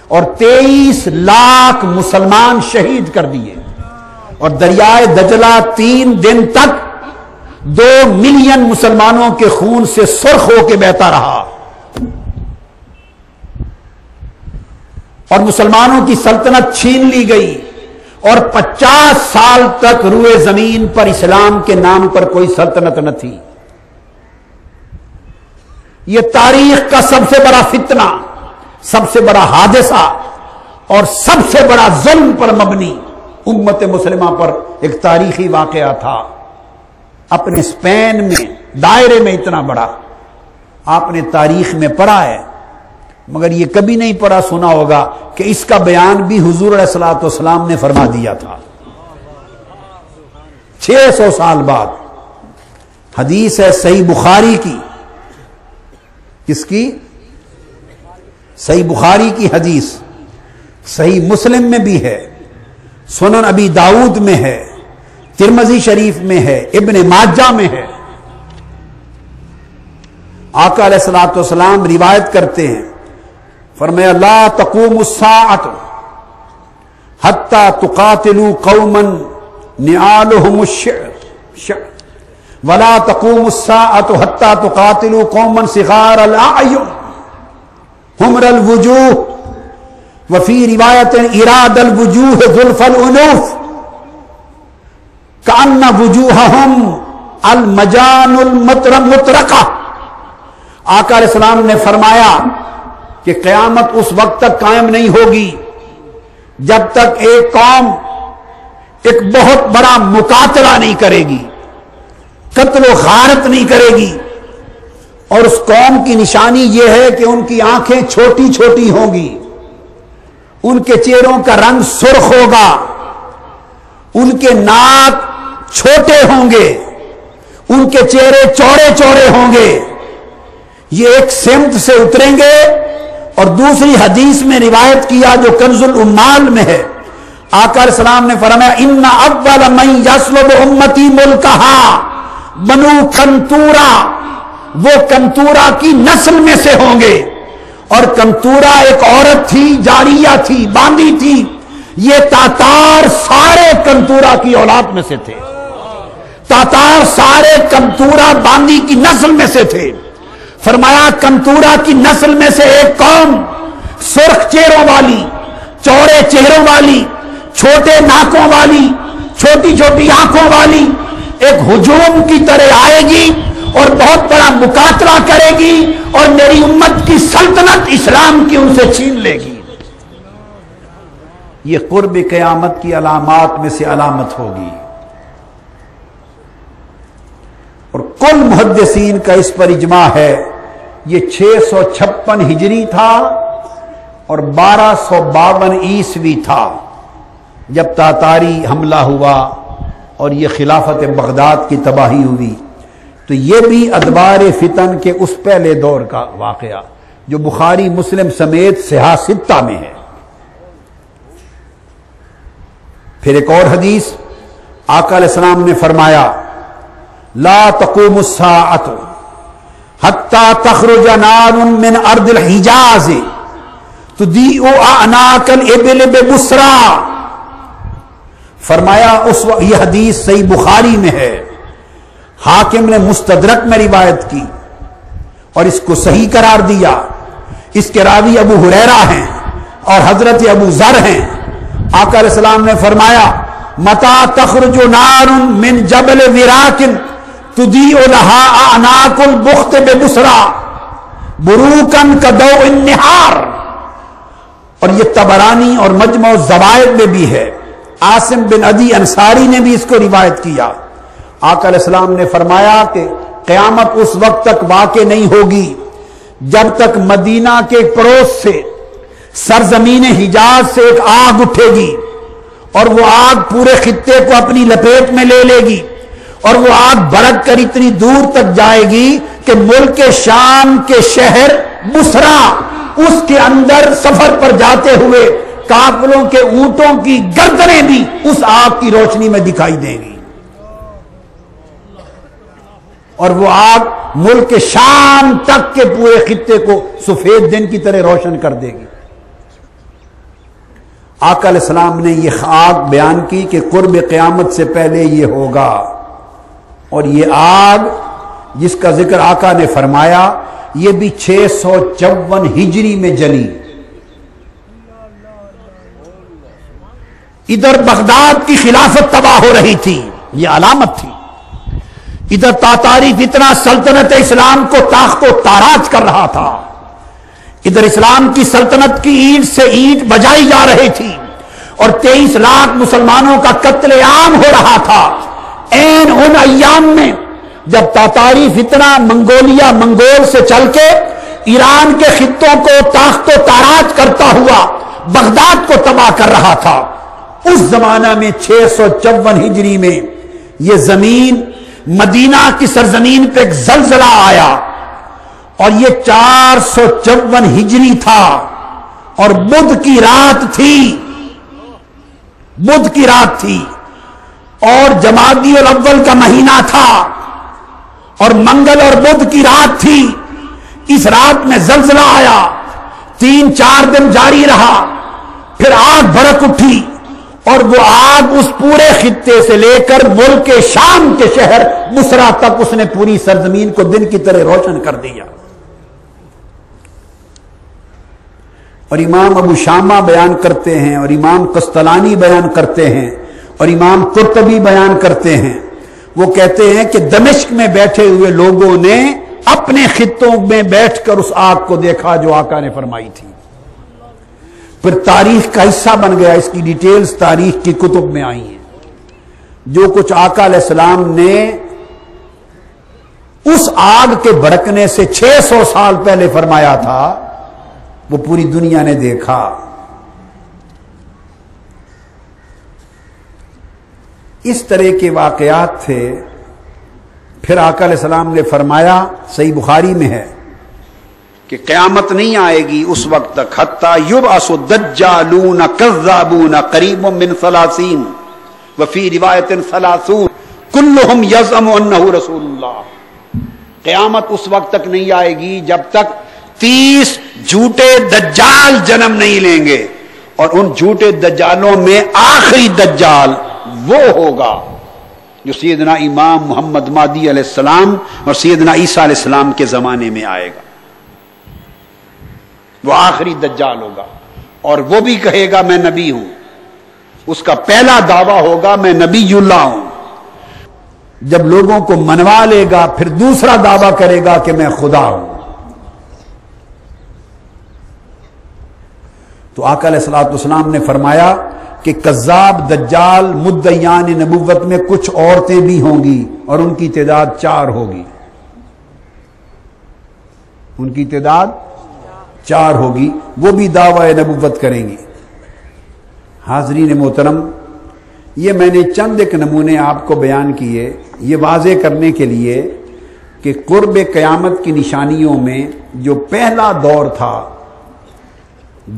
اور 23 لاکھ مسلمان شہید کر دیے، اور دریائے دجلہ 3 دن تک 2 ملین مسلمانوں کے خون سے سرخ ہو کے بہتا رہا، اور مسلمانوں کی سلطنت چھین لی گئی، اور 50 سال تک روئے زمین پر اسلام کے نام پر کوئی سلطنت نہ تھی۔ یہ تاریخ کا سب سے بڑا فتنہ، سب سے بڑا حادثہ اور سب سے بڑا ظلم پر مبنی امت مسلمہ پر ایک تاریخی واقعہ تھا۔ اپنے اسپین میں دائرے میں اتنا بڑا آپ نے تاریخ میں پڑھا ہے، مگر یہ کبھی نہیں پڑھا سنا ہوگا کہ اس کا بیان بھی حضور علیہ الصلوۃ والسلام نے فرما دیا تھا 600 سال بعد۔ حدیث ہے صحیح بخاری کی، کس کی؟ صحیح بخاری کی حدیث، صحیح مسلم میں بھی ہے، سنن ابی داؤد میں ہے، ترمذی شریف میں ہے، ابن ماجہ میں ہے۔ آقا علیہ الصلوۃ والسلام روایت کرتے ہیں، فرمایا لا تقوم الساعۃ حتی تقاتلوا قوما نعالهم الشعر ولا تقوم الساعۃ حتی تقاتلوا قوما صغار الاعین حمر الوجوہ وفی روایت اراد الوجوہ ظلف الانوف کأن وجوہہم المجان المطرقہ۔ آقا علیہ السلام نے فرمایا کہ قیامت اس وقت تک قائم نہیں ہوگی جب تک ایک قوم ایک بہت بڑا مقاتلہ نہیں کرے گی، قتل و غارت نہیں کرے گی، اور اس قوم کی نشانی یہ ہے کہ ان کی آنکھیں چھوٹی چھوٹی ہوں گی، ان کے چہروں کا رنگ سرخ ہوگا، ان کے ناک چھوٹے ہوں گے، ان کے چہرے چوڑے چوڑے ہوں گے، یہ ایک سمت سے اتریں گے۔ اور دوسری حدیث میں روایت کیا جو کنز الامال میں ہے، آقا علیہ السلام نے فرمایا ان اول من یسلب امتی ملکہا بنو کنتورا، وہ کنتورا کی نسل میں سے ہوں گے، اور کنتورا ایک عورت تھی، جاریہ تھی، باندی تھی، یہ تاتار سارے کنتورا کی اولاد میں سے تھے، تاتار سارے کنتورا باندی کی نسل میں سے تھے۔ فرمایا کنتورا کی نسل میں سے ایک قوم سرخ چہروں والی، چوڑے چہروں والی، چھوٹے ناکوں والی، چھوٹی چھوٹی آنکھوں والی ایک ہجوم کی طرح آئے گی اور بہت بڑا مقاتلہ کرے گی، اور میری امت کی سلطنت اسلام کی ان سے چھین لے گی۔ یہ قرب قیامت کی علامات میں سے علامت ہوگی، اور کل محدثین کا اس پر اجماع ہے۔ یہ 656 ہجری تھا اور 1252 عیسوی تھا جب تاتاری حملہ ہوا اور یہ خلافت بغداد کی تباہی ہوئی۔ تو یہ بھی ادوار فتن کے اس پہلے دور کا واقعہ جو بخاری مسلم سمیت صحاح ستہ میں ہے۔ پھر ایک اور حدیث آقا علیہ السلام نے فرمایا لا تقوم الساعۃ حتی تخرج نار من ارض الحجاز تضیء اعناق الابل ببصرہ۔ فرمایا اس وقت، یہ حدیث صحیح بخاری میں ہے، حاکم نے مستدرک میں روایت کی اور اس کو صحیح قرار دیا۔ اس کے راوی ابو ہریرہ ہیں اور حضرت ابو ذر ہیں۔ آقا علیہ السلام نے فرمایا متا تخرج نار من جبل وراق تضیء لها اعناق البخت ببصرہ بروقا كضوء النہار۔ اور یہ طبرانی اور مجمع الزوائد میں بھی ہے، عاصم بن عدی انصاری نے بھی اس کو روایت کیا۔ آقا علیہ السلام نے فرمایا کہ قیامت اس وقت تک واقع نہیں ہوگی جب تک مدینہ کے پڑوس سے سرزمین حجاز سے ایک آگ اٹھے گی، اور وہ آگ پورے خطے کو اپنی لپیٹ میں لے لے گی، اور وہ آگ بھڑک کر اتنی دور تک جائے گی کہ ملک شام کے شہر بصرہ، اس کے اندر سفر پر جاتے ہوئے کافروں کے اونٹوں کی گردنیں بھی اس آگ کی روشنی میں دکھائی دیں گی، اور وہ آگ ملک شام تک کے پورے خطے کو سفید دن کی طرح روشن کر دے گی۔ آقا علیہ السلام نے یہ آگ بیان کی کہ قرب قیامت سے پہلے یہ ہوگا، اور یہ آگ جس کا ذکر آقا نے فرمایا یہ بھی 654 ہجری میں جلی۔ ادھر بغداد کی خلافت تباہ ہو رہی تھی، یہ علامت تھی، ادھر تاتاری فتنہ سلطنت اسلام کو تاخت و تاراج کر رہا تھا، ادھر اسلام کی سلطنت کی اینٹ سے اینٹ بجائی جا رہی تھی، اور 23 لاکھ مسلمانوں کا قتل عام ہو رہا تھا۔ این ان ایام میں جب تاتاری فتنہ منگول سے چل کے ایران کے خطوں کو تاخت و تاراج کرتا ہوا بغداد کو تباہ کر رہا تھا، اس زمانہ میں 654 ہجری میں یہ زمین مدینہ کی سرزمین پہ ایک زلزلہ آیا، اور یہ 454 ہجری تھا، اور بدھ کی رات تھی، اور جمادی الاول کا مہینہ تھا، اور منگل اور بدھ کی رات تھی۔ اس رات میں زلزلہ آیا، 3-4 دن جاری رہا، پھر آگ بھڑک اٹھی، اور وہ آگ اس پورے خطے سے لے کر ملک شام کے شہر بصرہ تک اس نے پوری سرزمین کو دن کی طرح روشن کر دیا۔ اور امام ابو شامہ بیان کرتے ہیں، اور امام قسطلانی بیان کرتے ہیں، اور امام قرطبی بیان کرتے ہیں، وہ کہتے ہیں کہ دمشق میں بیٹھے ہوئے لوگوں نے اپنے خطوں میں بیٹھ کر اس آگ کو دیکھا جو آقا نے فرمائی تھی، پھر تاریخ کا حصہ بن گیا، اس کی ڈیٹیلز تاریخ کی کتب میں آئی ہیں۔ جو کچھ آقا علیہ السلام نے اس آگ کے بھڑکنے سے 600 سال پہلے فرمایا تھا وہ پوری دنیا نے دیکھا۔ اس طرح کے واقعات تھے۔ پھر آقا علیہ السلام نے فرمایا، صحیح بخاری میں ہے، کہ قیامت نہیں آئے گی اس وقت تک حتی یبعث الدجالون کذابون قریب من 30 وفی روایت 30 کلہم یزعم انہ رسول اللہ۔ قیامت اس وقت تک نہیں آئے گی جب تک 30 جھوٹے دجال جنم نہیں لیں گے، اور ان جھوٹے دجالوں میں آخری دجال وہ ہوگا جو سیدنا امام محمد مہدی علیہ السلام اور سیدنا عیسیٰ علیہ السلام کے زمانے میں آئے گا۔ وہ آخری دجال ہوگا، اور وہ بھی کہے گا میں نبی ہوں، اس کا پہلا دعویٰ ہوگا میں نبی اللہ ہوں۔ جب لوگوں کو منوا لے گا پھر دوسرا دعویٰ کرے گا کہ میں خدا ہوں۔ تو آقا علیہ السلام نے فرمایا کہ کذاب دجال مدعیان نبوت میں کچھ عورتیں بھی ہوں گی، اور ان کی تعداد 4 ہوگی، ان کی تعداد 4 ہوگی، وہ بھی دعوی نبوت کریں گی۔ حاضرین محترم، یہ میں نے چند ایک نمونے آپ کو بیان کیے یہ واضح کرنے کے لیے کہ قرب قیامت کی نشانیوں میں جو پہلا دور تھا،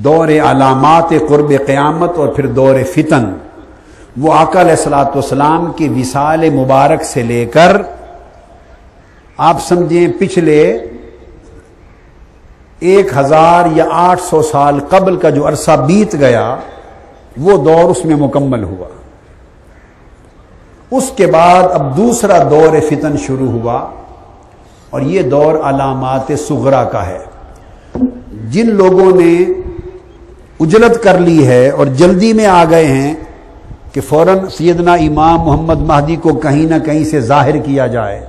دور علامات قرب قیامت اور پھر دور فتن، وہ آقا علیہ السلام کی وصال مبارک سے لے کر آپ سمجھیں پچھلے 1000 یا 800 سال قبل کا جو عرصہ بیت گیا وہ دور اس میں مکمل ہوا۔ اس کے بعد اب دوسرا دور فتن شروع ہوا، اور یہ دور علامات صغرا کا ہے۔ جن لوگوں نے اجلت کر لی ہے اور جلدی میں آ گئے ہیں کہ فوراً سیدنا امام محمد مہدی کو کہیں نہ کہیں سے ظاہر کیا جائے،